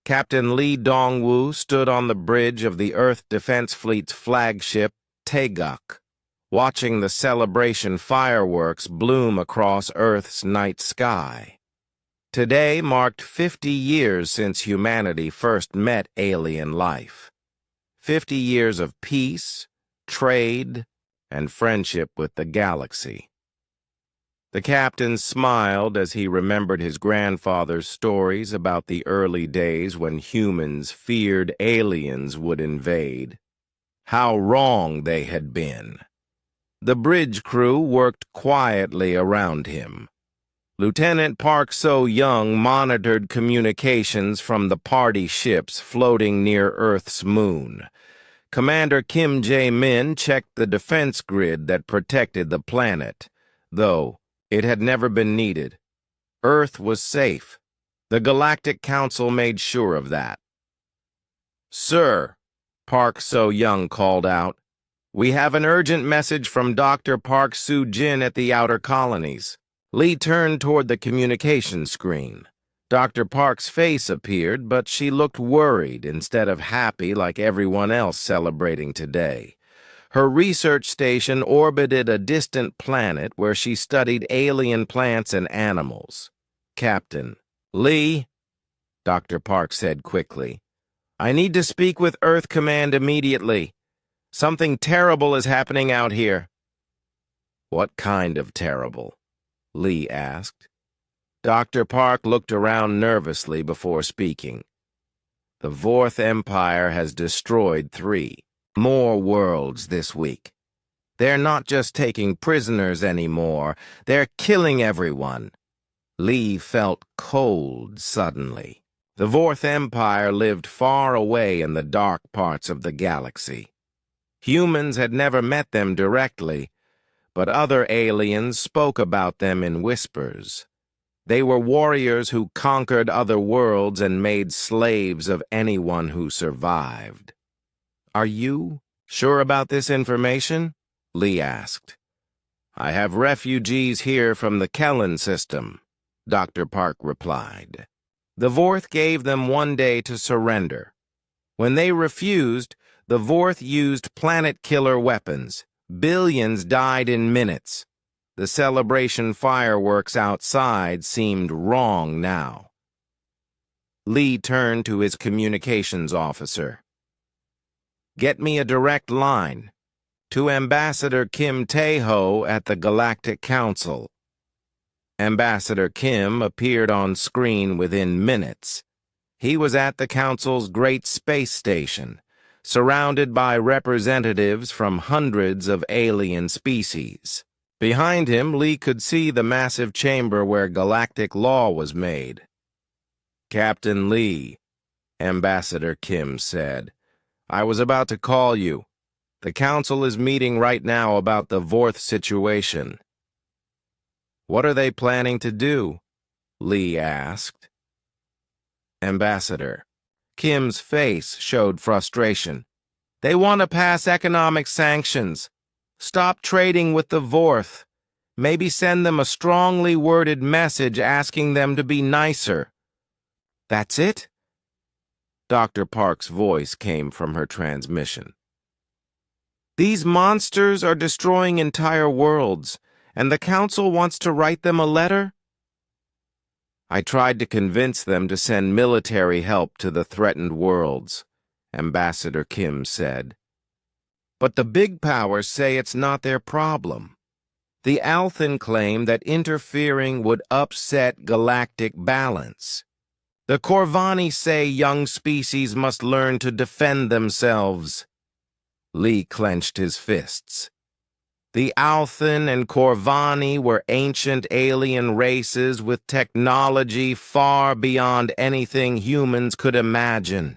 Captain Lee Dongwu stood on the bridge of the Earth Defense Fleet's flagship, Taeguk, watching the celebration fireworks bloom across Earth's night sky. Today marked 50 years since humanity first met alien life. 50 years of peace, trade, and friendship with the galaxy. The captain smiled as he remembered his grandfather's stories about the early days when humans feared aliens would invade. How wrong they had been. The bridge crew worked quietly around him. Lieutenant Park So-young monitored communications from the party ships floating near Earth's moon. Commander Kim Jae-min checked the defense grid that protected the planet, though it had never been needed. Earth was safe. The Galactic Council made sure of that. "Sir," Park So-young called out, "we have an urgent message from Dr. Park Soo-jin at the Outer Colonies." Lee turned toward the communication screen. Dr. Park's face appeared, but she looked worried instead of happy like everyone else celebrating today. Her research station orbited a distant planet where she studied alien plants and animals. "Captain Lee," Dr. Park said quickly, "I need to speak with Earth Command immediately. Something terrible is happening out here." "What kind of terrible?" Lee asked. Dr. Park looked around nervously before speaking. "The Vorth Empire has destroyed 3 more worlds this week. They're not just taking prisoners anymore, they're killing everyone." Lee felt cold suddenly. The Vorth Empire lived far away in the dark parts of the galaxy. Humans had never met them directly, but other aliens spoke about them in whispers. They were warriors who conquered other worlds and made slaves of anyone who survived. "Are you sure about this information?" Lee asked. "I have refugees here from the Kellen system," Dr. Park replied. The Vorth gave them 1 day to surrender. When they refused, the Vorth used planet-killer weapons. Billions died in minutes. The celebration fireworks outside seemed wrong now. Lee turned to his communications officer. "Get me a direct line to Ambassador Kim Tae-ho at the Galactic Council." Ambassador Kim appeared on screen within minutes. He was at the Council's great space station, surrounded by representatives from hundreds of alien species. Behind him, Lee could see the massive chamber where galactic law was made. "Captain Lee," Ambassador Kim said, "I was about to call you. The Council is meeting right now about the Vorth situation." "What are they planning to do?" Lee asked. "Ambassador." Kim's face showed frustration. "They want to pass economic sanctions. Stop trading with the Vorth. Maybe send them a strongly worded message asking them to be nicer." "That's it?" Dr. Park's voice came from her transmission. "These monsters are destroying entire worlds, and the Council wants to write them a letter?" "I tried to convince them to send military help to the threatened worlds," Ambassador Kim said. "But the big powers say it's not their problem. The Althen claim that interfering would upset galactic balance. The Corvani say young species must learn to defend themselves." Lee clenched his fists. The Althen and Corvani were ancient alien races with technology far beyond anything humans could imagine.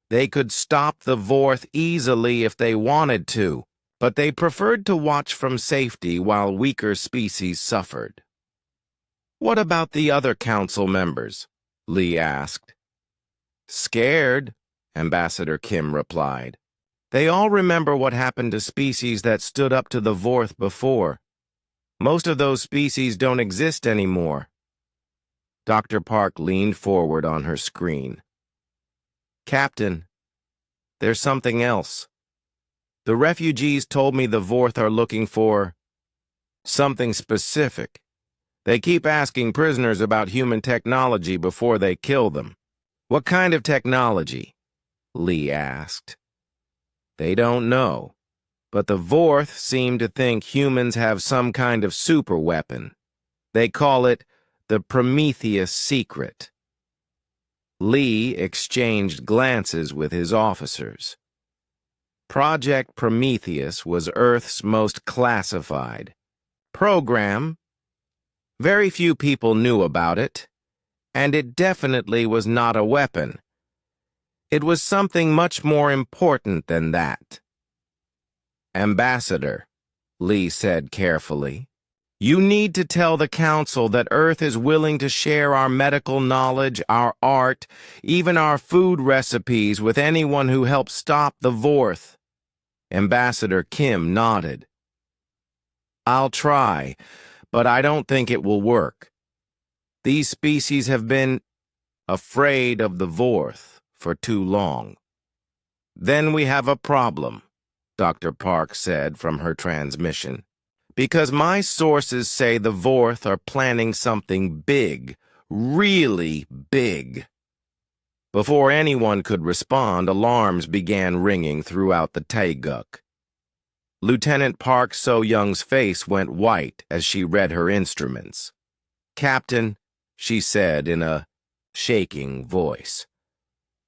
They could stop the Vorth easily if they wanted to, but they preferred to watch from safety while weaker species suffered. "What about the other Council members?" Lee asked. "Scared," Ambassador Kim replied. "They all remember what happened to species that stood up to the Vorth before. Most of those species don't exist anymore." Dr. Park leaned forward on her screen. Captain, there's something else. The refugees told me the Vorth are looking for something specific. They keep asking prisoners about human technology before they kill them. What kind of technology? Lee asked. They don't know, but the Vorth seem to think humans have some kind of superweapon. They call it the Prometheus Secret. Lee exchanged glances with his officers. Project Prometheus was Earth's most classified program. Very few people knew about it, and it definitely was not a weapon. It was something much more important than that. Ambassador, Lee said carefully, you need to tell the Council that Earth is willing to share our medical knowledge, our art, even our food recipes with anyone who helps stop the Vorth. Ambassador Kim nodded. I'll try, but I don't think it will work. These species have been afraid of the Vorth for too long. Then we have a problem, Dr. Park said from her transmission. Because my sources say the Vorth are planning something big, really big. Before anyone could respond, alarms began ringing throughout the Taeguk. Lieutenant Park So-young's face went white as she read her instruments. Captain, she said in a shaking voice,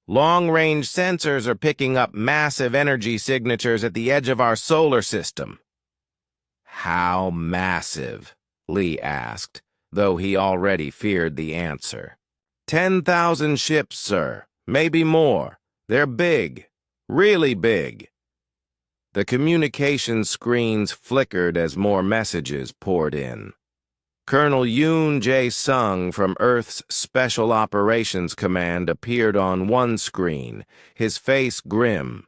long-range sensors are picking up massive energy signatures at the edge of our solar system. How massive? Lee asked, though he already feared the answer. 10,000 ships, sir. Maybe more. They're big. Really big. The communication screens flickered as more messages poured in. Colonel Yoon Jae-sung from Earth's Special Operations Command appeared on one screen, his face grim.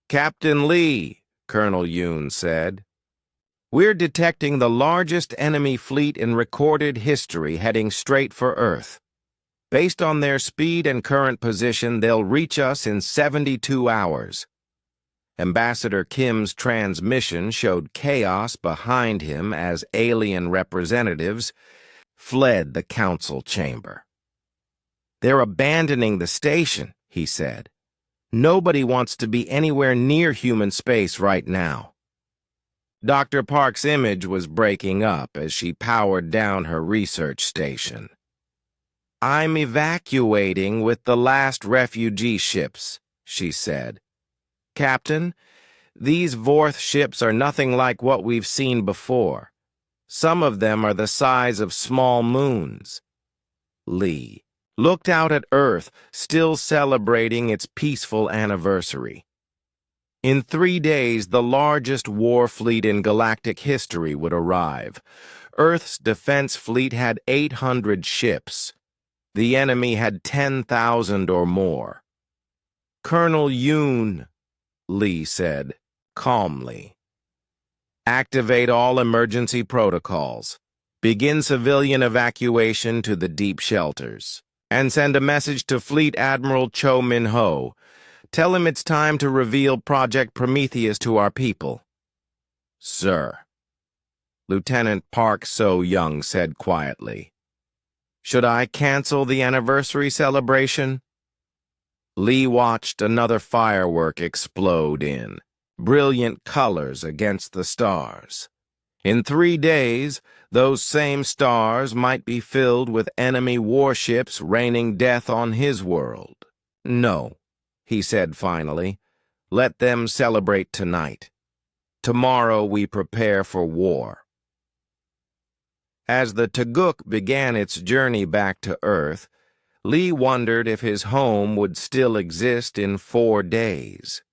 Captain Lee, Colonel Yoon said, we're detecting the largest enemy fleet in recorded history heading straight for Earth. Based on their speed and current position, they'll reach us in 72 hours. Ambassador Kim's transmission showed chaos behind him as alien representatives fled the council chamber. They're abandoning the station, he said. Nobody wants to be anywhere near human space right now. Dr. Park's image was breaking up as she powered down her research station. I'm evacuating with the last refugee ships, she said. Captain, these Vorth ships are nothing like what we've seen before. Some of them are the size of small moons. Lee looked out at Earth, still celebrating its peaceful anniversary. In 3 days, the largest war fleet in galactic history would arrive. Earth's defense fleet had 800 ships. The enemy had 10,000 or more. Colonel Yoon, Lee said, calmly. Activate all emergency protocols. Begin civilian evacuation to the deep shelters. And send a message to Fleet Admiral Cho Min-ho. Tell him it's time to reveal Project Prometheus to our people. Sir. Lieutenant Park So-young said quietly. Should I cancel the anniversary celebration? Lee watched another firework explode in, brilliant colors against the stars. In 3 days, those same stars might be filled with enemy warships raining death on his world. No, he said finally. Let them celebrate tonight. Tomorrow we prepare for war. As the Taeguk began its journey back to Earth, Lee wondered if his home would still exist in 4 days.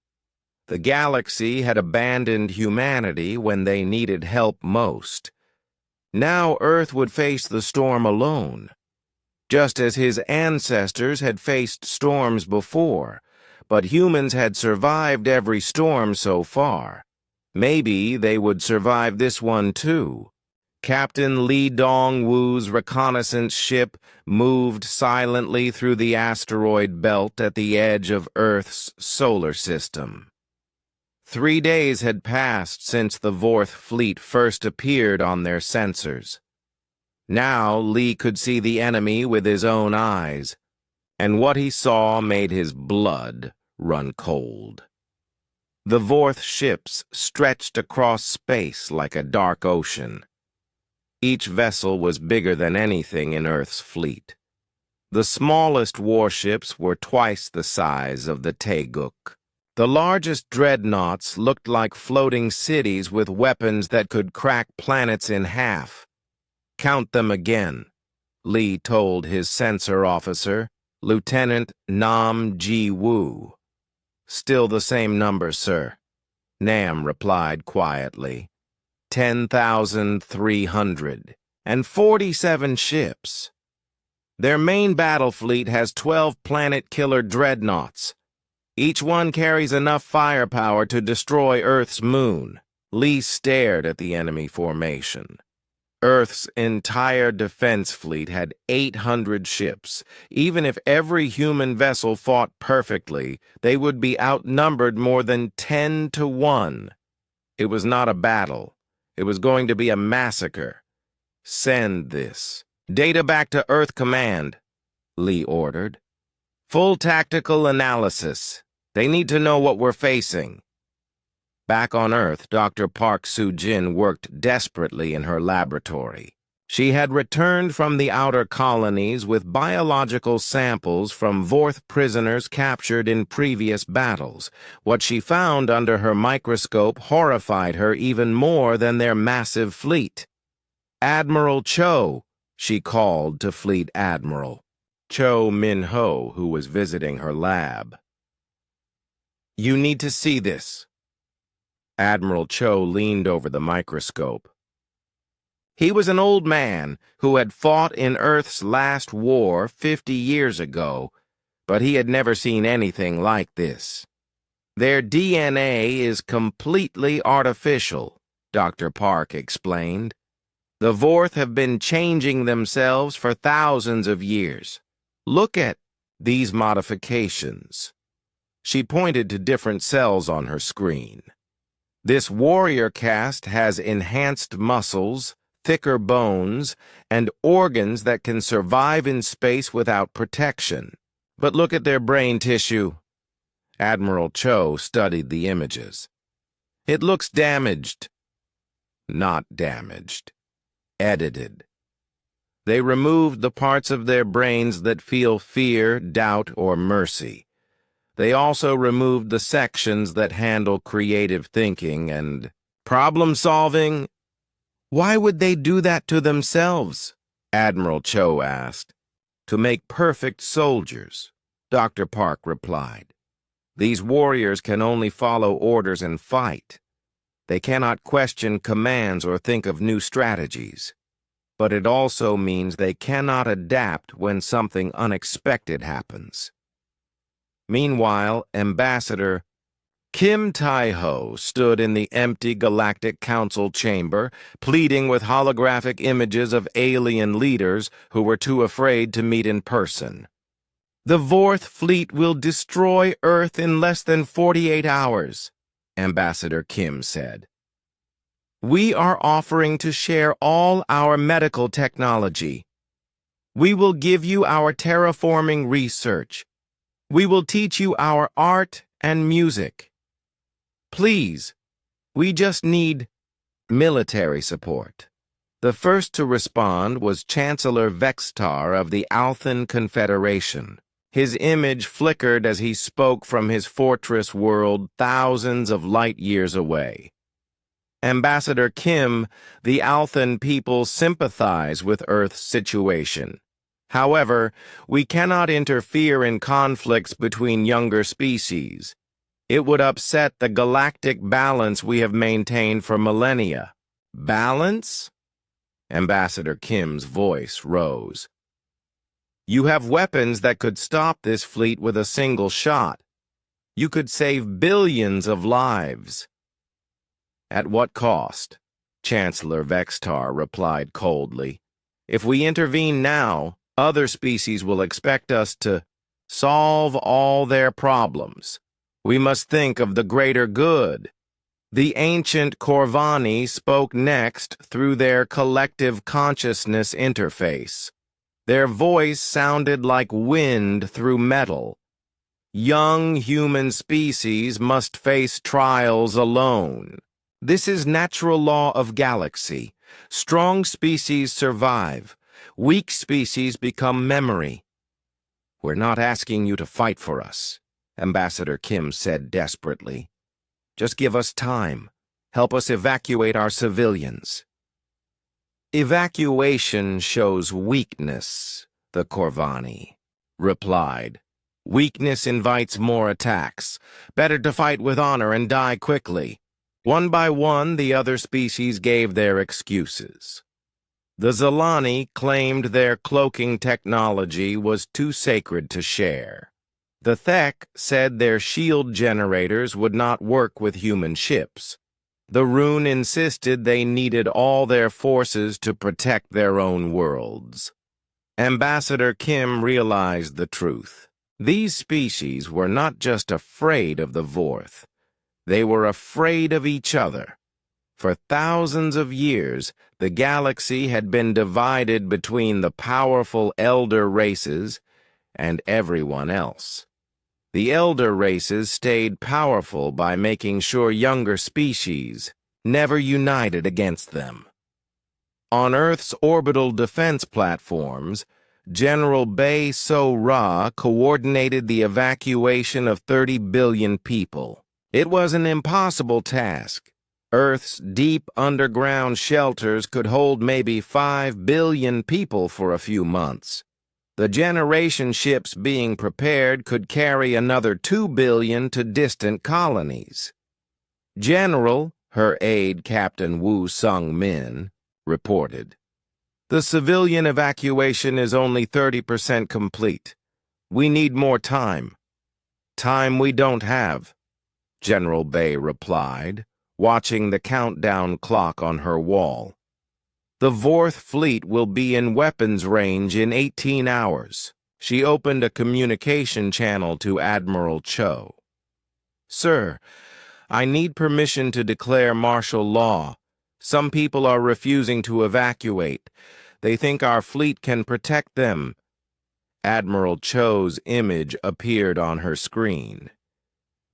The galaxy had abandoned humanity when they needed help most. Now Earth would face the storm alone, just as his ancestors had faced storms before, but humans had survived every storm so far. Maybe they would survive this one too. Captain Lee Dong-woo's reconnaissance ship moved silently through the asteroid belt at the edge of Earth's solar system. 3 days had passed since the Vorth fleet first appeared on their sensors. Now Lee could see the enemy with his own eyes, and what he saw made his blood run cold. The Vorth ships stretched across space like a dark ocean. Each vessel was bigger than anything in Earth's fleet. The smallest warships were twice the size of the Taeguk. The largest dreadnoughts looked like floating cities with weapons that could crack planets in half. "Count them again," Lee told his sensor officer, Lieutenant Nam Ji-woo. "Still the same number, sir," Nam replied quietly. 10,347 ships. Their main battle fleet has 12 planet-killer dreadnoughts. Each one carries enough firepower to destroy Earth's moon. Lee stared at the enemy formation. Earth's entire defense fleet had 800 ships. Even if every human vessel fought perfectly, they would be outnumbered more than 10 to 1. It was not a battle. It was going to be a massacre. "Send this. Data back to Earth Command," Lee ordered. "Full tactical analysis. They need to know what we're facing." Back on Earth, Dr. Park Soo-jin worked desperately in her laboratory. She had returned from the outer colonies with biological samples from Vorth prisoners captured in previous battles. What she found under her microscope horrified her even more than their massive fleet. "Admiral Cho," she called to Fleet Admiral Cho Min-ho, who was visiting her lab. "You need to see this." Admiral Cho leaned over the microscope. He was an old man who had fought in Earth's last war 50 years ago, but he had never seen anything like this. "Their DNA is completely artificial," Dr. Park explained. "The Vorth have been changing themselves for thousands of years. Look at these modifications." She pointed to different cells on her screen. "This warrior caste has enhanced muscles, thicker bones, and organs that can survive in space without protection. But look at their brain tissue." Admiral Cho studied the images. "It looks damaged." "Not damaged. Edited. They removed the parts of their brains that feel fear, doubt, or mercy. They also removed the sections that handle creative thinking and problem-solving." "Why would they do that to themselves?" Admiral Cho asked. "To make perfect soldiers," Dr. Park replied. "These warriors can only follow orders and fight. They cannot question commands or think of new strategies. But it also means they cannot adapt when something unexpected happens." Meanwhile, Ambassador Kim Tai-ho stood in the empty Galactic Council chamber, pleading with holographic images of alien leaders who were too afraid to meet in person. "The Vorth fleet will destroy Earth in less than 48 hours, Ambassador Kim said. "We are offering to share all our medical technology. We will give you our terraforming research. We will teach you our art and music. Please, we just need military support." The first to respond was Chancellor Vextar of the Althan Confederation. His image flickered as he spoke from his fortress world thousands of light years away. "Ambassador Kim, the Althan people sympathize with Earth's situation. However, we cannot interfere in conflicts between younger species. It would upset the galactic balance we have maintained for millennia." "Balance?" Ambassador Kim's voice rose. "You have weapons that could stop this fleet with a single shot. You could save billions of lives." "At what cost?" Chancellor Vextar replied coldly. If we intervene now, other species will expect us to solve all their problems. We must think of the greater good. The ancient Corvani spoke next through their collective consciousness interface. Their voice sounded like wind through metal. Young human species must face trials alone. This is natural law of galaxy. Strong species survive. Weak species become memory. We're not asking you to fight for us, Ambassador Kim said desperately. Just give us time. Help us evacuate our civilians. Evacuation shows weakness, the Corvani replied. Weakness invites more attacks. Better to fight with honor and die quickly. One by one, the other species gave their excuses. The Zilani claimed their cloaking technology was too sacred to share. The Thek said their shield generators would not work with human ships. The Rune insisted they needed all their forces to protect their own worlds. Ambassador Kim realized the truth. These species were not just afraid of the Vorth. They were afraid of each other. For thousands of years, the galaxy had been divided between the powerful elder races and everyone else. The elder races stayed powerful by making sure younger species never united against them. On Earth's orbital defense platforms, General Bay So Ra coordinated the evacuation of 30 billion people. It was an impossible task. Earth's deep underground shelters could hold maybe 5 billion people for a few months. The generation ships being prepared could carry another 2 billion to distant colonies. General, her aide Captain Wu Sung Min, reported. The civilian evacuation is only 30% complete. We need more time. Time we don't have, General Bay replied, watching the countdown clock on her wall. The Vorth fleet will be in weapons range in 18 hours. She opened a communication channel to Admiral Cho. Sir, I need permission to declare martial law. Some people are refusing to evacuate. They think our fleet can protect them. Admiral Cho's image appeared on her screen.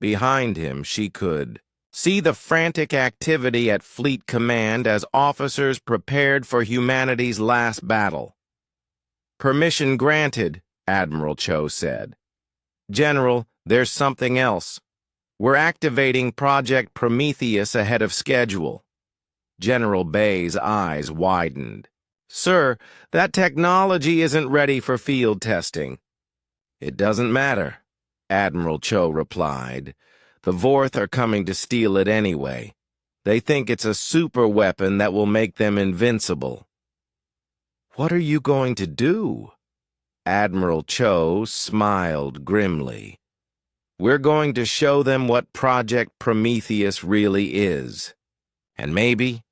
Behind him, she could see the frantic activity at Fleet Command as officers prepared for humanity's last battle. Permission granted, Admiral Cho said. General, there's something else. We're activating Project Prometheus ahead of schedule. General Bay's eyes widened. Sir, that technology isn't ready for field testing. It doesn't matter, Admiral Cho replied. The Vorth are coming to steal it anyway. They think it's a super weapon that will make them invincible. What are you going to do? Admiral Cho smiled grimly. We're going to show them what Project Prometheus really is. And maybe,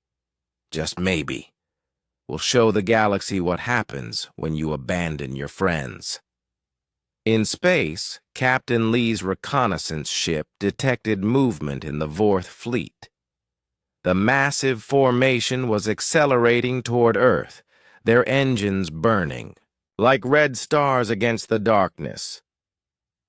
just maybe, we'll show the galaxy what happens when you abandon your friends. In space, Captain Lee's reconnaissance ship detected movement in the Vorth fleet. The massive formation was accelerating toward Earth, their engines burning, like red stars against the darkness.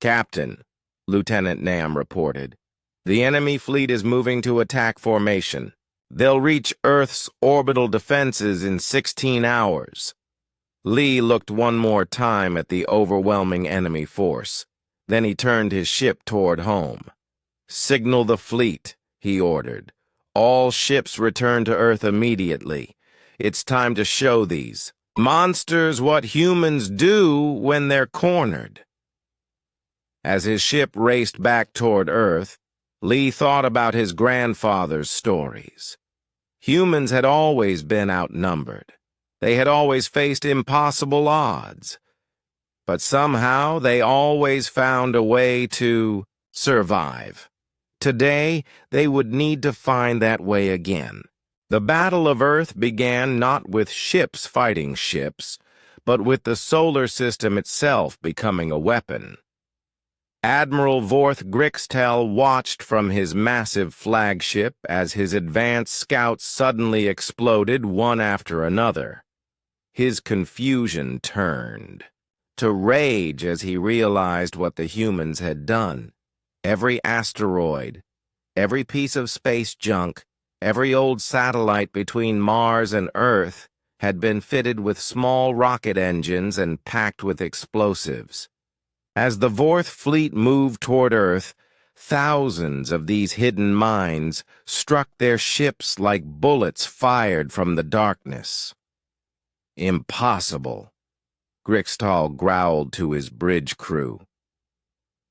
Captain, Lieutenant Nam reported, the enemy fleet is moving to attack formation. They'll reach Earth's orbital defenses in 16 hours. Lee looked one more time at the overwhelming enemy force. Then he turned his ship toward home. Signal the fleet, he ordered. All ships return to Earth immediately. It's time to show these monsters what humans do when they're cornered. As his ship raced back toward Earth, Lee thought about his grandfather's stories. Humans had always been outnumbered. They had always faced impossible odds. But somehow they always found a way to survive. Today, they would need to find that way again. The Battle of Earth began not with ships fighting ships, but with the solar system itself becoming a weapon. Admiral Vorth Grixtel watched from his massive flagship as his advanced scouts suddenly exploded one after another. His confusion turned to rage as he realized what the humans had done. Every asteroid, every piece of space junk, every old satellite between Mars and Earth had been fitted with small rocket engines and packed with explosives. As the Vorth fleet moved toward Earth, thousands of these hidden mines struck their ships like bullets fired from the darkness. Impossible, Grixtal growled to his bridge crew.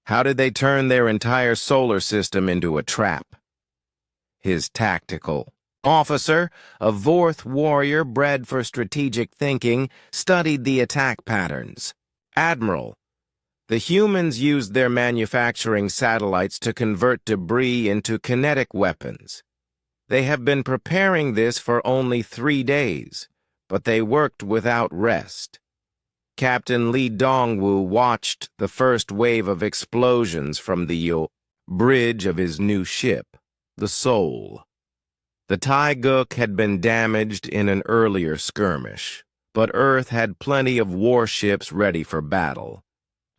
How did they turn their entire solar system into a trap? His tactical officer, a Vorth warrior bred for strategic thinking, studied the attack patterns. Admiral, the humans used their manufacturing satellites to convert debris into kinetic weapons. They have been preparing this for only 3 days, but they worked without rest. Captain Li Dongwu watched the first wave of explosions from the bridge of his new ship, the Soul. The Taiguk had been damaged in an earlier skirmish, but Earth had plenty of warships ready for battle.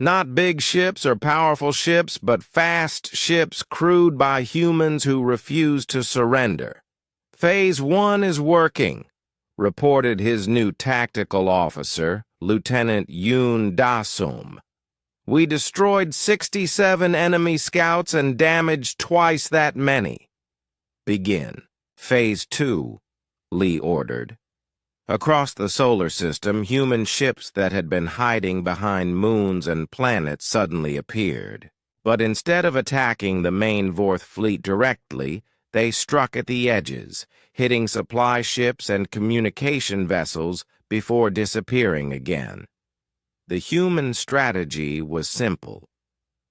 Not big ships or powerful ships, but fast ships crewed by humans who refused to surrender. Phase 1 is working, reported his new tactical officer, Lieutenant Yoon Da-sum. We destroyed 67 enemy scouts and damaged twice that many. Begin. Phase 2, Lee ordered. Across the solar system, human ships that had been hiding behind moons and planets suddenly appeared. But instead of attacking the main Vorth fleet directly, they struck at the edges, hitting supply ships and communication vessels before disappearing again. The human strategy was simple.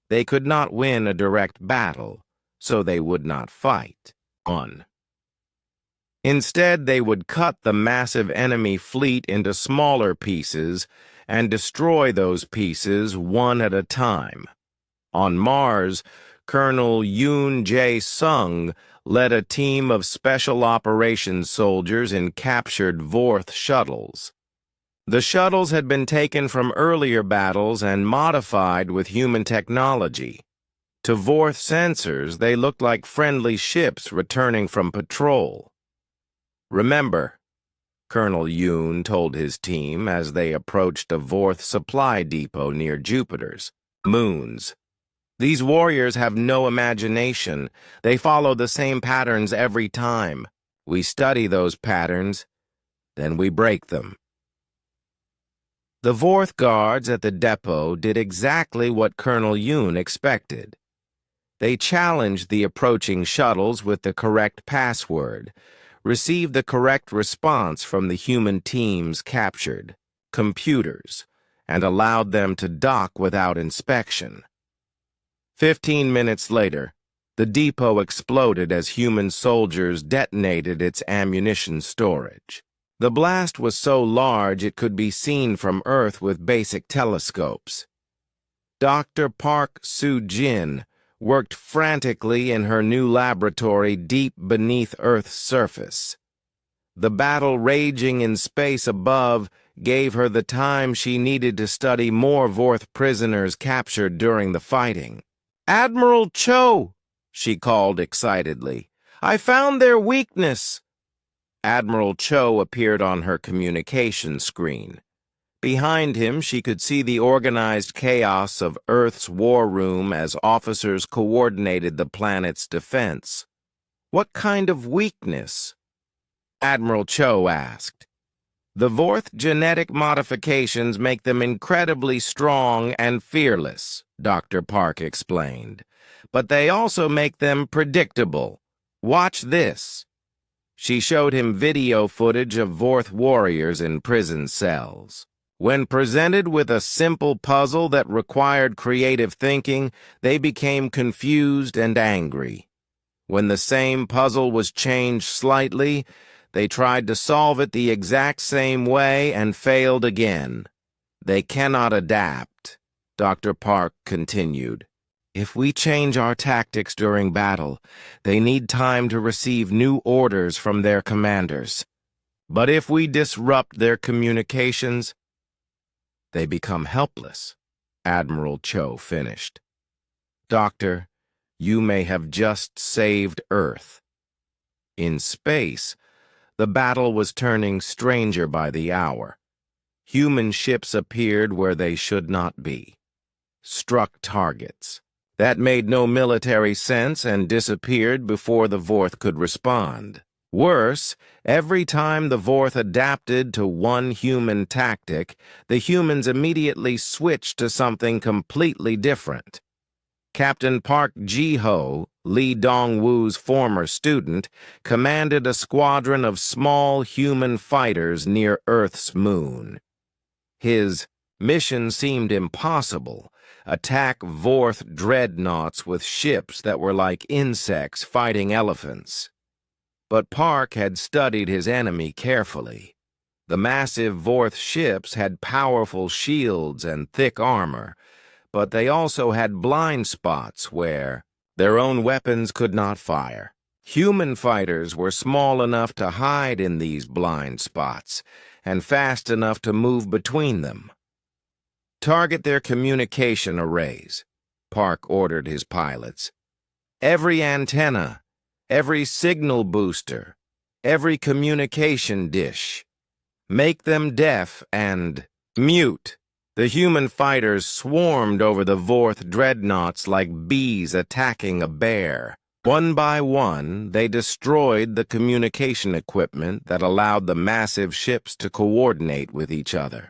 They could not win a direct battle, so they would not fight. Instead, they would cut the massive enemy fleet into smaller pieces and destroy those pieces one at a time. On Mars, Colonel Yoon Jae-sung led a team of special operations soldiers in captured Vorth shuttles. The shuttles had been taken from earlier battles and modified with human technology. To Vorth sensors, they looked like friendly ships returning from patrol. Remember, Colonel Yoon told his team as they approached a Vorth supply depot near Jupiter's moons. These warriors have no imagination. They follow the same patterns every time. We study those patterns, then we break them. The Vorth guards at the depot did exactly what Colonel Yoon expected. They challenged the approaching shuttles with the correct password, received the correct response from the human teams captured, computers, and allowed them to dock without inspection. 15 minutes later, the depot exploded as human soldiers detonated its ammunition storage. The blast was so large it could be seen from Earth with basic telescopes. Dr. Park Soo-jin worked frantically in her new laboratory deep beneath Earth's surface. The battle raging in space above gave her the time she needed to study more Vorth prisoners captured during the fighting. "Admiral Cho," she called excitedly, "I found their weakness." Admiral Cho appeared on her communication screen. Behind him, she could see the organized chaos of Earth's war room as officers coordinated the planet's defense. "What kind of weakness?" Admiral Cho asked. "The Vorth genetic modifications make them incredibly strong and fearless," Dr. Park explained. "But they also make them predictable. Watch this." She showed him video footage of Vorth warriors in prison cells. When presented with a simple puzzle that required creative thinking, they became confused and angry. When the same puzzle was changed slightly, They tried to solve it the exact same way and failed again. They cannot adapt, Dr. Park continued. If we change our tactics during battle, they need time to receive new orders from their commanders. But if we disrupt their communications, they become helpless, Admiral Cho finished. Doctor, you may have just saved Earth. In space, the battle was turning stranger by the hour. Human ships appeared where they should not be. Struck targets that made no military sense and disappeared before the Vorth could respond. Worse, every time the Vorth adapted to one human tactic, the humans immediately switched to something completely different. Captain Park Ji-ho, Lee Dong-woo's former student, commanded a squadron of small human fighters near Earth's moon. His mission seemed impossible. Attack Vorth dreadnoughts with ships that were like insects fighting elephants. But Park had studied his enemy carefully. The massive Vorth ships had powerful shields and thick armor, but they also had blind spots where their own weapons could not fire. Human fighters were small enough to hide in these blind spots and fast enough to move between them. Target their communication arrays, Park ordered his pilots. Every antenna, every signal booster, every communication dish. Make them deaf and mute. The human fighters swarmed over the Vorth dreadnoughts like bees attacking a bear. One by one, they destroyed the communication equipment that allowed the massive ships to coordinate with each other.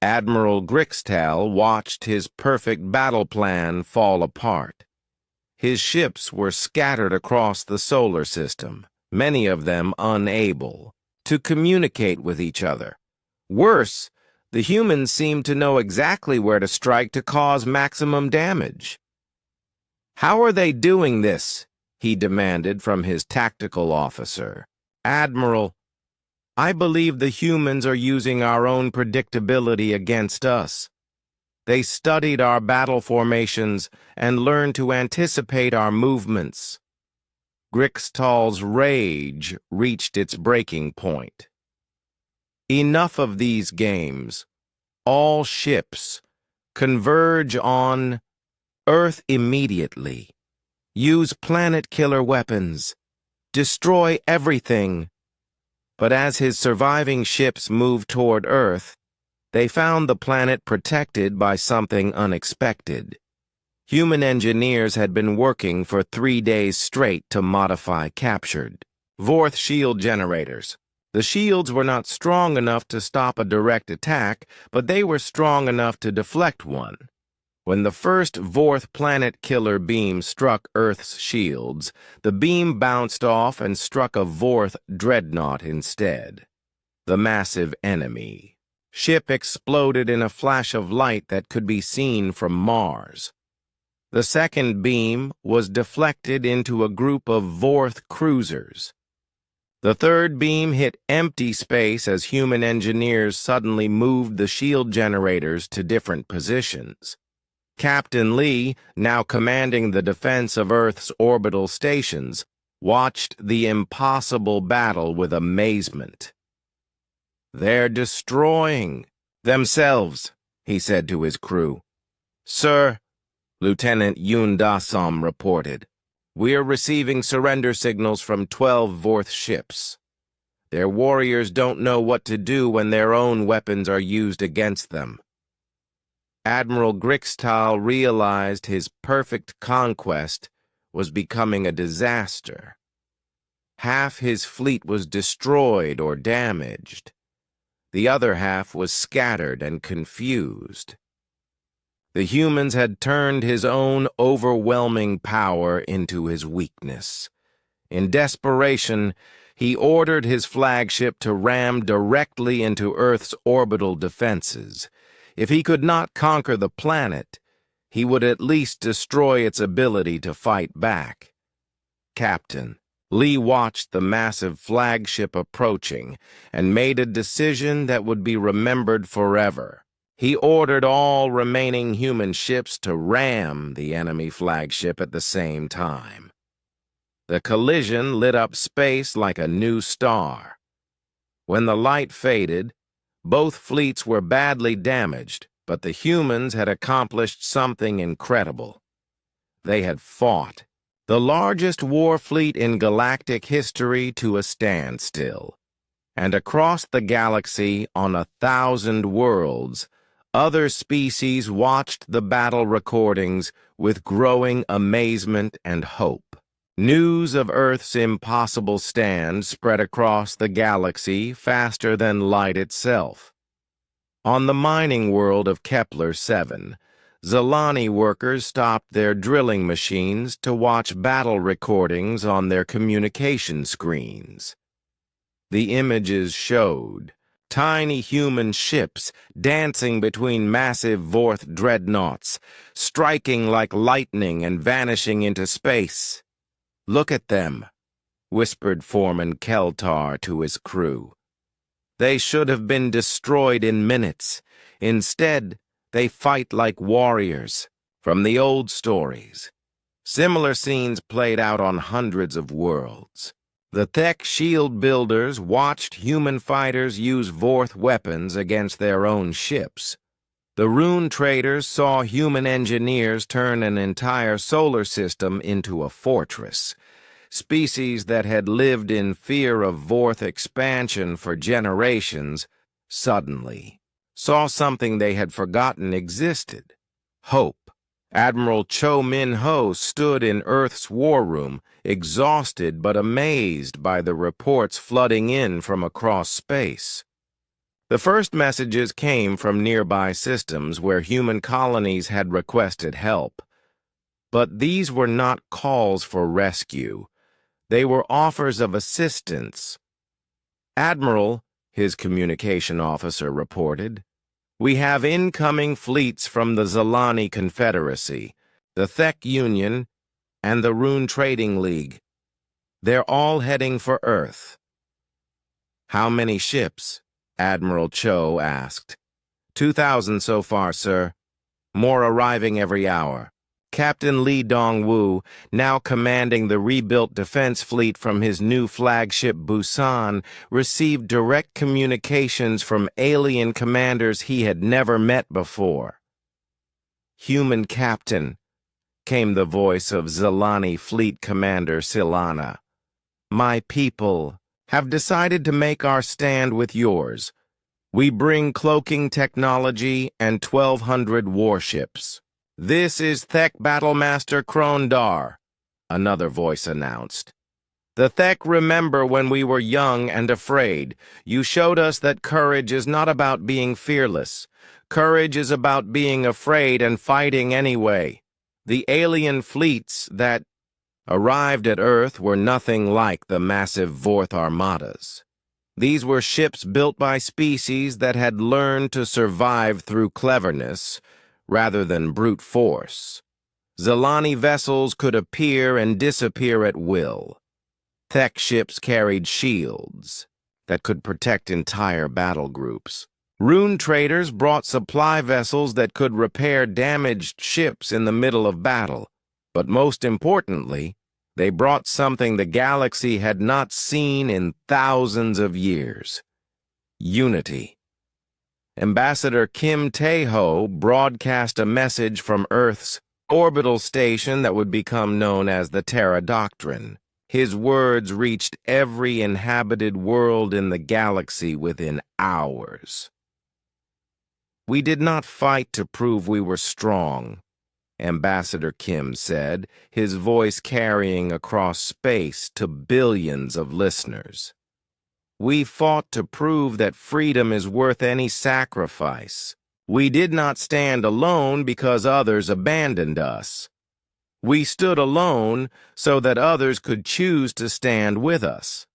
Admiral Grixtal watched his perfect battle plan fall apart. His ships were scattered across the solar system, many of them unable to communicate with each other. Worse, the humans seemed to know exactly where to strike to cause maximum damage. "How are they doing this?" he demanded from his tactical officer. "Admiral, I believe the humans are using our own predictability against us. They studied our battle formations and learned to anticipate our movements." Grixtal's rage reached its breaking point. "Enough of these games. All ships, converge on Earth immediately. Use planet-killer weapons. Destroy everything." But as his surviving ships moved toward Earth, they found the planet protected by something unexpected. Human engineers had been working for 3 days straight to modify captured Vorth shield generators. The shields were not strong enough to stop a direct attack, but they were strong enough to deflect one. When the first Vorth planet-killer beam struck Earth's shields, the beam bounced off and struck a Vorth dreadnought instead. The massive enemy ship exploded in a flash of light that could be seen from Mars. The second beam was deflected into a group of Vorth cruisers. The third beam hit empty space as human engineers suddenly moved the shield generators to different positions. Captain Lee, now commanding the defense of Earth's orbital stations, watched the impossible battle with amazement. "They're destroying themselves," he said to his crew. "Sir," Lieutenant Yoon Da-som reported, "we are receiving surrender signals from 12 Vorth ships. Their warriors don't know what to do when their own weapons are used against them." Admiral Grixtal realized his perfect conquest was becoming a disaster. Half his fleet was destroyed or damaged. The other half was scattered and confused. The humans had turned his own overwhelming power into his weakness. In desperation, he ordered his flagship to ram directly into Earth's orbital defenses. If he could not conquer the planet, he would at least destroy its ability to fight back. "Captain," Lee watched the massive flagship approaching and made a decision that would be remembered forever. He ordered all remaining human ships to ram the enemy flagship at the same time. The collision lit up space like a new star. When the light faded, both fleets were badly damaged, but the humans had accomplished something incredible. They had fought the largest war fleet in galactic history to a standstill. And across the galaxy, on 1,000 worlds, other species watched the battle recordings with growing amazement and hope. News of Earth's impossible stand spread across the galaxy faster than light itself. On the mining world of Kepler-7, Zilani workers stopped their drilling machines to watch battle recordings on their communication screens. The images showed tiny human ships dancing between massive Vorth dreadnoughts, striking like lightning and vanishing into space. "Look at them," whispered Foreman Keltar to his crew. "They should have been destroyed in minutes. Instead, they fight like warriors." From the old stories, similar scenes played out on hundreds of worlds. The Thek shield builders watched human fighters use Vorth weapons against their own ships. The rune traders saw human engineers turn an entire solar system into a fortress. Species that had lived in fear of Vorth expansion for generations suddenly saw something they had forgotten existed: hope. Admiral Cho Min-ho stood in Earth's war room, exhausted but amazed by the reports flooding in from across space. The first messages came from nearby systems where human colonies had requested help. But these were not calls for rescue. They were offers of assistance. "Admiral," his communication officer reported, "we have incoming fleets from the Zilani Confederacy, the Thek Union, and the Rune Trading League. They're all heading for Earth." "How many ships?" Admiral Cho asked. 2,000 so far, sir. More arriving every hour." Captain Lee Dong-woo, now commanding the rebuilt defense fleet from his new flagship Busan, received direct communications from alien commanders he had never met before. "Human Captain," came the voice of Zilani Fleet Commander Silana. "My people have decided to make our stand with yours. We bring cloaking technology and 1,200 warships." "This is Thek Battlemaster Krondar," another voice announced. "The Thek remember when we were young and afraid. You showed us that courage is not about being fearless. Courage is about being afraid and fighting anyway. The alien fleets that arrived at Earth were nothing like the massive Vorth armadas. These were ships built by species that had learned to survive through cleverness rather than brute force. Zilani vessels could appear and disappear at will. Thek ships carried shields that could protect entire battle groups. Rune traders brought supply vessels that could repair damaged ships in the middle of battle. But most importantly, they brought something the galaxy had not seen in thousands of years: unity. Ambassador Kim Tae-ho broadcast a message from Earth's orbital station that would become known as the Terra Doctrine. His words reached every inhabited world in the galaxy within hours. "We did not fight to prove we were strong," Ambassador Kim said, his voice carrying across space to billions of listeners. "We fought to prove that freedom is worth any sacrifice. We did not stand alone because others abandoned us. We stood alone so that others could choose to stand with us."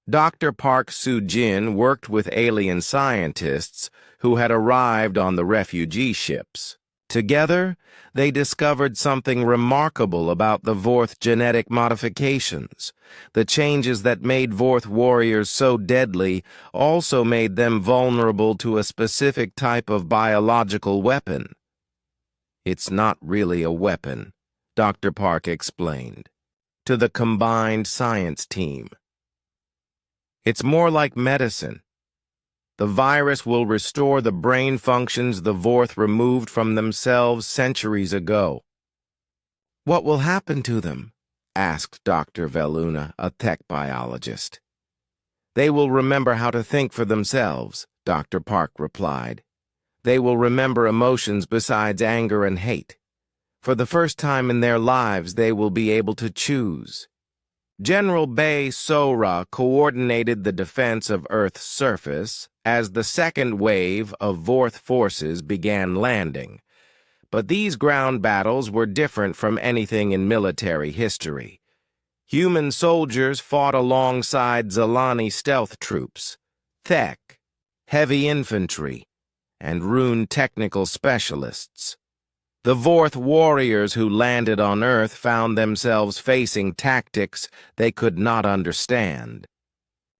Dr. Park Soo-jin worked with alien scientists who had arrived on the refugee ships. Together, they discovered something remarkable about the Vorth genetic modifications. The changes that made Vorth warriors so deadly also made them vulnerable to a specific type of biological weapon. It's not really a weapon, Dr. Park explained to the combined science team. It's more like medicine. The virus will restore the brain functions the Vorth removed from themselves centuries ago. What will happen to them? Asked Dr. Veluna, a tech biologist. They will remember how to think for themselves, Dr. Park replied. They will remember emotions besides anger and hate. For the first time in their lives, they will be able to choose. General Bay Sora coordinated the defense of Earth's surface as the second wave of Vorth forces began landing. But these ground battles were different from anything in military history. Human soldiers fought alongside Zalani stealth troops, Thek, heavy infantry, and Rune technical specialists. The Vorth warriors who landed on Earth found themselves facing tactics they could not understand.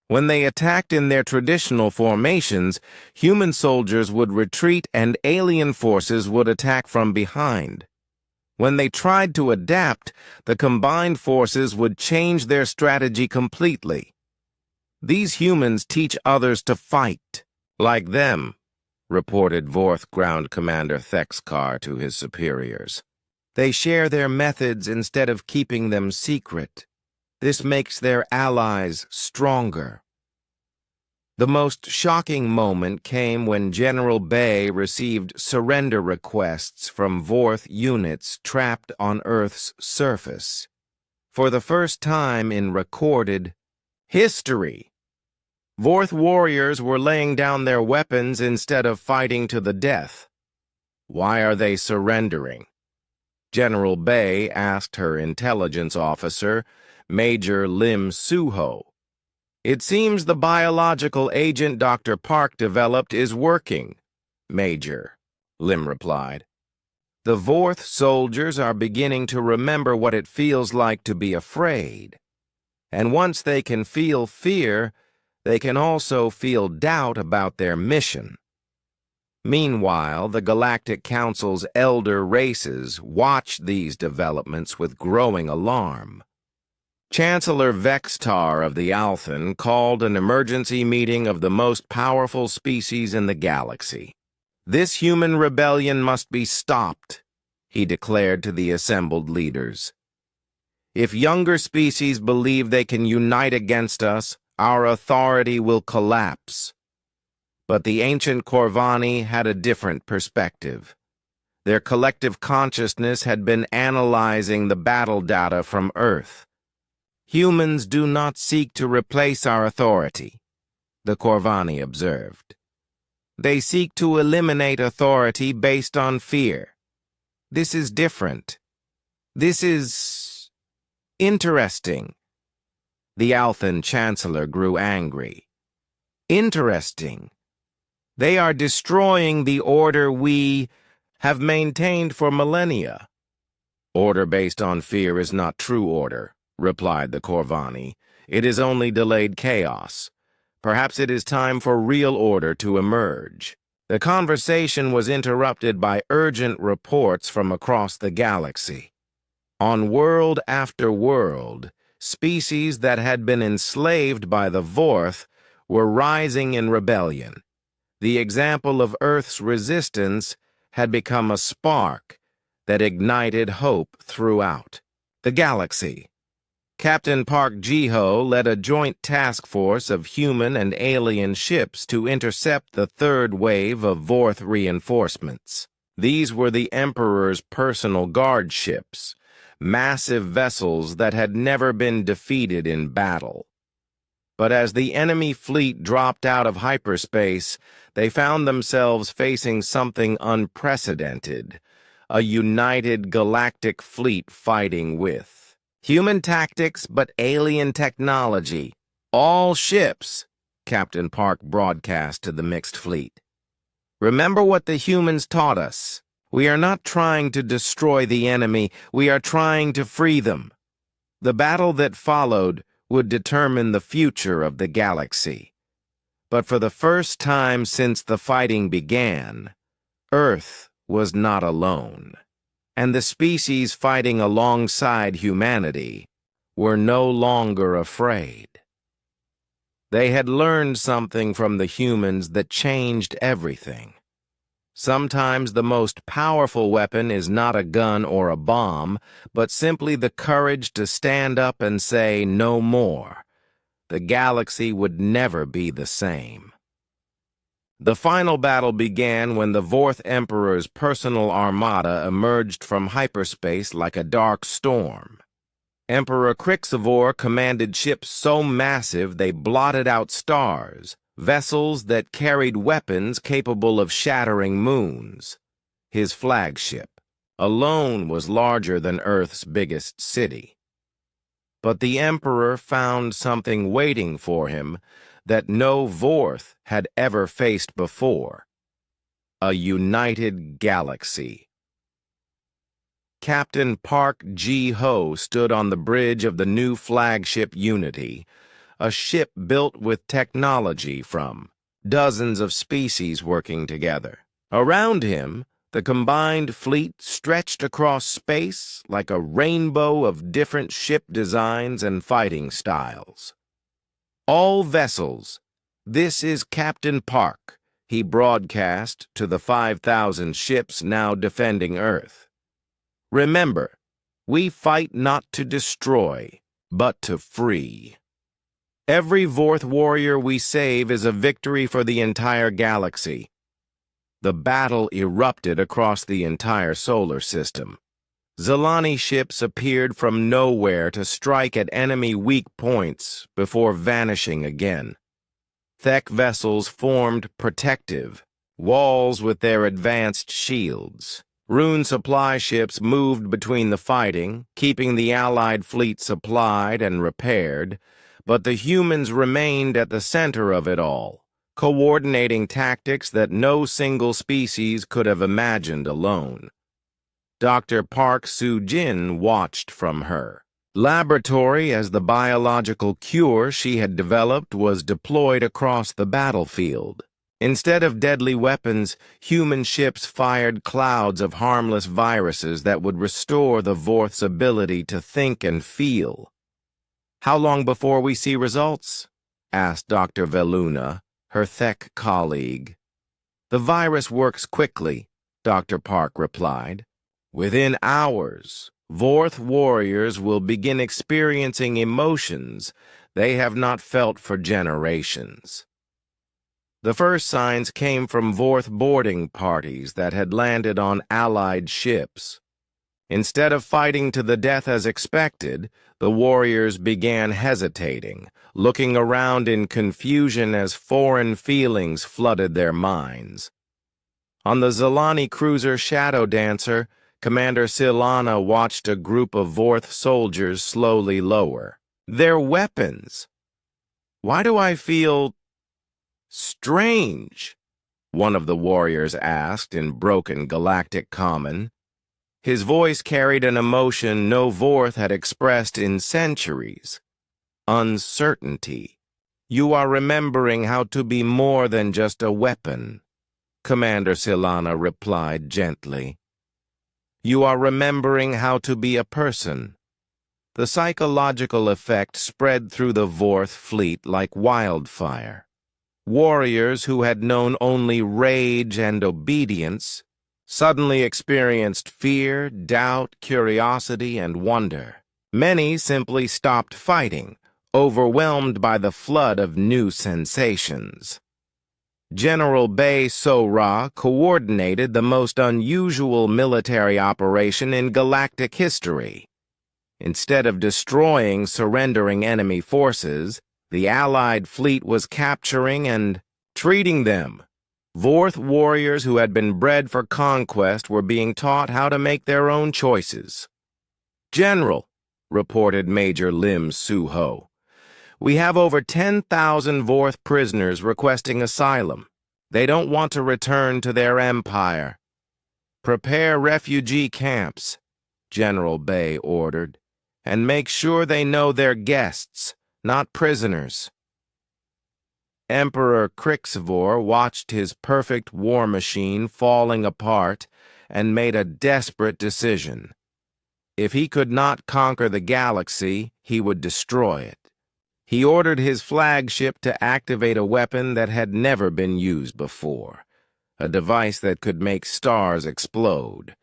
When they attacked in their traditional formations, human soldiers would retreat and alien forces would attack from behind. When they tried to adapt, the combined forces would change their strategy completely. These humans teach others to fight, like them, reported Vorth Ground Commander Thexkar to his superiors. They share their methods instead of keeping them secret. This makes their allies stronger. The most shocking moment came when General Bay received surrender requests from Vorth units trapped on Earth's surface. For the first time in recorded history, Vorth warriors were laying down their weapons instead of fighting to the death. Why are they surrendering? General Bay asked her intelligence officer, Major Lim Suho. It seems the biological agent Dr. Park developed is working, Major, Lim replied. The Vorth soldiers are beginning to remember what it feels like to be afraid. And once they can feel fear, they can also feel doubt about their mission. Meanwhile, the Galactic Council's elder races watch these developments with growing alarm. Chancellor Vextar of the Althan called an emergency meeting of the most powerful species in the galaxy. This human rebellion must be stopped, he declared to the assembled leaders. If younger species believe they can unite against us, our authority will collapse. But the ancient Corvani had a different perspective. Their collective consciousness had been analyzing the battle data from Earth. Humans do not seek to replace our authority, the Corvani observed. They seek to eliminate authority based on fear. This is different. This is interesting. The Althan Chancellor grew angry. Interesting. They are destroying the order we have maintained for millennia. Order based on fear is not true order, replied the Corvani. It is only delayed chaos. Perhaps it is time for real order to emerge. The conversation was interrupted by urgent reports from across the galaxy. On world after world, species that had been enslaved by the Vorth were rising in rebellion. The example of Earth's resistance had become a spark that ignited hope throughout the galaxy. Captain Park Jiho led a joint task force of human and alien ships to intercept the third wave of Vorth reinforcements. These were the Emperor's personal guard ships, massive vessels that had never been defeated in battle. But as the enemy fleet dropped out of hyperspace, they found themselves facing something unprecedented, a united galactic fleet fighting with human tactics but alien technology. All ships, Captain Park broadcast to the mixed fleet. Remember what the humans taught us. We are not trying to destroy the enemy, we are trying to free them. The battle that followed would determine the future of the galaxy. But for the first time since the fighting began, Earth was not alone, and the species fighting alongside humanity were no longer afraid. They had learned something from the humans that changed everything. Sometimes the most powerful weapon is not a gun or a bomb, but simply the courage to stand up and say no more. The galaxy would never be the same. The final battle began when the Vorth Emperor's personal armada emerged from hyperspace like a dark storm. Emperor Krixivor commanded ships so massive they blotted out stars, vessels that carried weapons capable of shattering moons. His flagship alone was larger than Earth's biggest city. But the Emperor found something waiting for him that no Vorth had ever faced before: a united galaxy. Captain Park G. Ho stood on the bridge of the new flagship Unity, a ship built with technology from dozens of species working together. Around him, the combined fleet stretched across space like a rainbow of different ship designs and fighting styles. All vessels, this is Captain Park, he broadcast to the 5,000 ships now defending Earth. Remember, we fight not to destroy, but to free. Every Vorth warrior we save is a victory for the entire galaxy. The battle erupted across the entire solar system. Zilani ships appeared from nowhere to strike at enemy weak points before vanishing again. Thek vessels formed protective walls with their advanced shields. Rune supply ships moved between the fighting, keeping the Allied fleet supplied and repaired, but the humans remained at the center of it all, coordinating tactics that no single species could have imagined alone. Dr. Park Soo-jin watched from her laboratory as the biological cure she had developed was deployed across the battlefield. Instead of deadly weapons, human ships fired clouds of harmless viruses that would restore the Vorth's ability to think and feel. "How long before we see results?" asked Dr. Veluna, her Thek colleague. "The virus works quickly," Dr. Park replied. "Within hours, Vorth warriors will begin experiencing emotions they have not felt for generations." The first signs came from Vorth boarding parties that had landed on Allied ships. Instead of fighting to the death as expected, the warriors began hesitating, looking around in confusion as foreign feelings flooded their minds. On the Zilani cruiser Shadow Dancer, Commander Silana watched a group of Vorth soldiers slowly lower their weapons. "Why do I feel strange?" one of the warriors asked in broken galactic common. His voice carried an emotion no Vorth had expressed in centuries: uncertainty. "You are remembering how to be more than just a weapon," Commander Silana replied gently. "You are remembering how to be a person." The psychological effect spread through the Vorth fleet like wildfire. Warriors who had known only rage and obedience suddenly experienced fear, doubt, curiosity, and wonder. Many simply stopped fighting, overwhelmed by the flood of new sensations. General Bei So-Ra coordinated the most unusual military operation in galactic history. Instead of destroying surrendering enemy forces, the Allied fleet was capturing and treating them. Vorth warriors who had been bred for conquest were being taught how to make their own choices. "General," reported Major Lim Soo-ho, "we have over 10,000 Vorth prisoners requesting asylum. They don't want to return to their empire." "Prepare refugee camps," General Bay ordered, "and make sure they know they're guests, not prisoners." Emperor Krixivor watched his perfect war machine falling apart and made a desperate decision. If he could not conquer the galaxy, he would destroy it. He ordered his flagship to activate a weapon that had never been used before, a device that could make stars explode.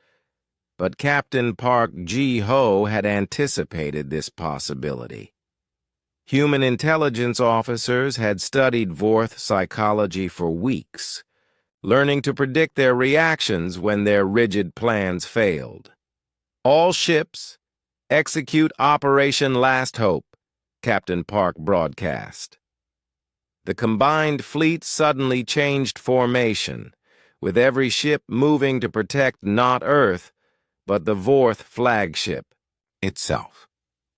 But Captain Park Ji-ho had anticipated this possibility. Human intelligence officers had studied Vorth psychology for weeks, learning to predict their reactions when their rigid plans failed. "All ships, execute Operation Last Hope," Captain Park broadcast. The combined fleet suddenly changed formation, with every ship moving to protect not Earth, but the Vorth flagship itself.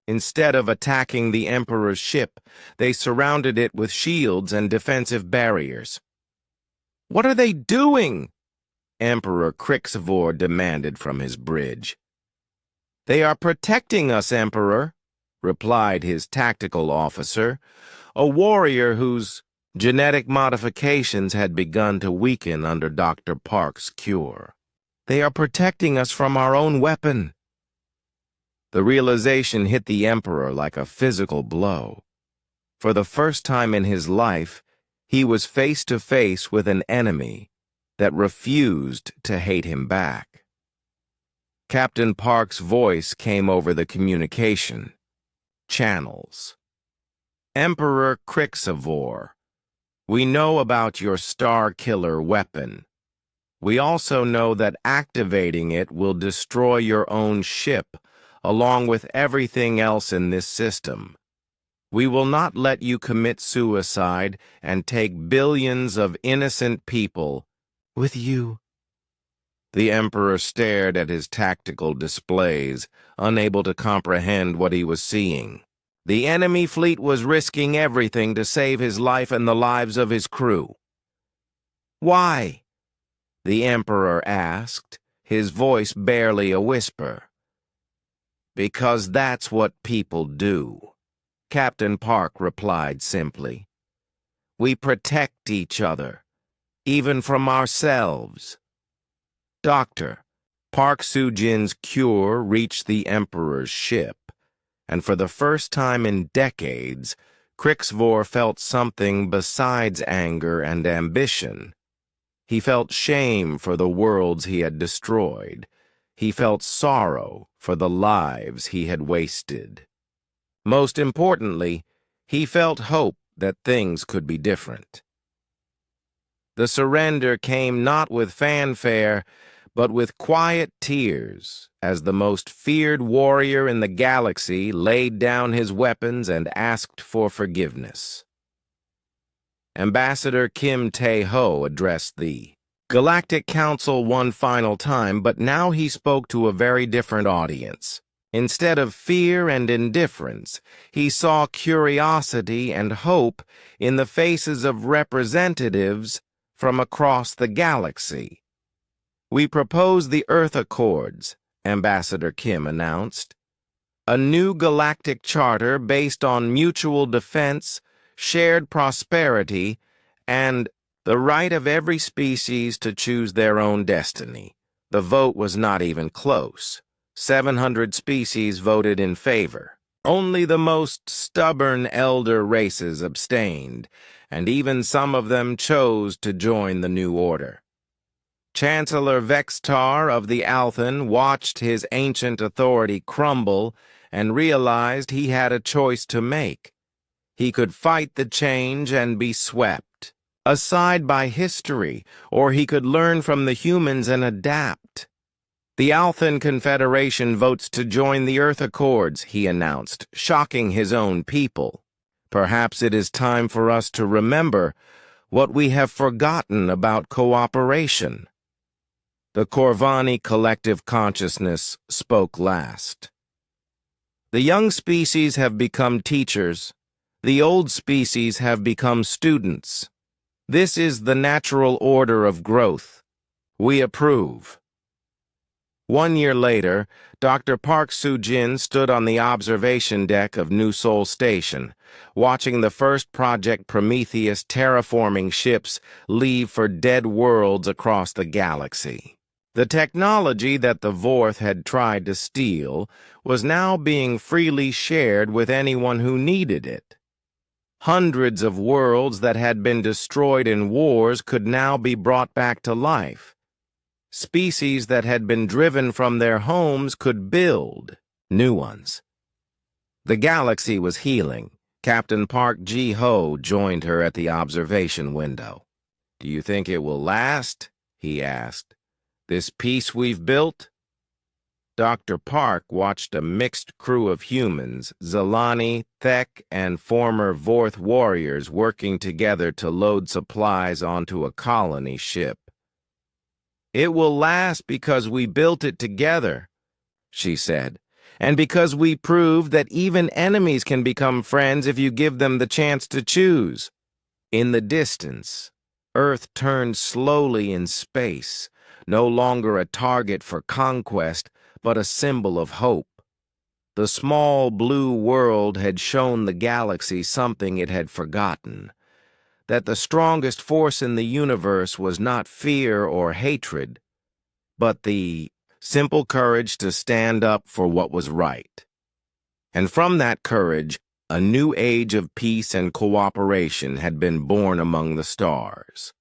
Instead of attacking the Emperor's ship, they surrounded it with shields and defensive barriers. "What are they doing?" Emperor Krixivor demanded from his bridge. "They are protecting us, Emperor," replied his tactical officer, a warrior whose genetic modifications had begun to weaken under Dr. Park's cure. "They are protecting us from our own weapon." The realization hit the Emperor like a physical blow. For the first time in his life, he was face to face with an enemy that refused to hate him back. Captain Park's voice came over the communication channels. "Emperor Krixivor, we know about your Star Killer weapon. We also know that activating it will destroy your own ship, along with everything else in this system. We will not let you commit suicide and take billions of innocent people with you." The Emperor stared at his tactical displays, unable to comprehend what he was seeing. The enemy fleet was risking everything to save his life and the lives of his crew. "Why?" the Emperor asked, his voice barely a whisper. "Because that's what people do," Captain Park replied simply. "We protect each other, even from ourselves." Dr. Park Soo-jin's cure reached the Emperor's ship, and for the first time in decades, Krixivor felt something besides anger and ambition. He felt shame for the worlds he had destroyed. He felt sorrow for the lives he had wasted. Most importantly, he felt hope that things could be different. The surrender came not with fanfare, but with quiet tears, as the most feared warrior in the galaxy laid down his weapons and asked for forgiveness. Ambassador Kim Tae-ho addressed the Galactic Council one final time, but now he spoke to a very different audience. Instead of fear and indifference, he saw curiosity and hope in the faces of representatives from across the galaxy. "We propose the Earth Accords," Ambassador Kim announced. "A new galactic charter based on mutual defense, shared prosperity, and the right of every species to choose their own destiny." The vote was not even close. 700 species voted in favor. Only the most stubborn elder races abstained, and even some of them chose to join the new order. Chancellor Vextar of the Althen watched his ancient authority crumble and realized he had a choice to make. He could fight the change and be swept aside by history, or he could learn from the humans and adapt. "The Althen Confederation votes to join the Earth Accords," he announced, shocking his own people. "Perhaps it is time for us to remember what we have forgotten about cooperation." The Corvani collective consciousness spoke last. "The young species have become teachers. The old species have become students. This is the natural order of growth. We approve." 1 year later, Dr. Park Soo-jin stood on the observation deck of New Seoul Station, watching the first Project Prometheus terraforming ships leave for dead worlds across the galaxy. The technology that the Vorth had tried to steal was now being freely shared with anyone who needed it. Hundreds of worlds that had been destroyed in wars could now be brought back to life. Species that had been driven from their homes could build new ones. The galaxy was healing. Captain Park Ji-ho joined her at the observation window. "Do you think it will last?" he asked. "This peace we've built?" Dr. Park watched a mixed crew of humans, Zalani, Thek, and former Vorth warriors working together to load supplies onto a colony ship. "It will last because we built it together," she said, "and because we proved that even enemies can become friends if you give them the chance to choose." In the distance, Earth turned slowly in space, no longer a target for conquest, but a symbol of hope. The small blue world had shown the galaxy something it had forgotten, that the strongest force in the universe was not fear or hatred, but the simple courage to stand up for what was right. And from that courage, a new age of peace and cooperation had been born among the stars.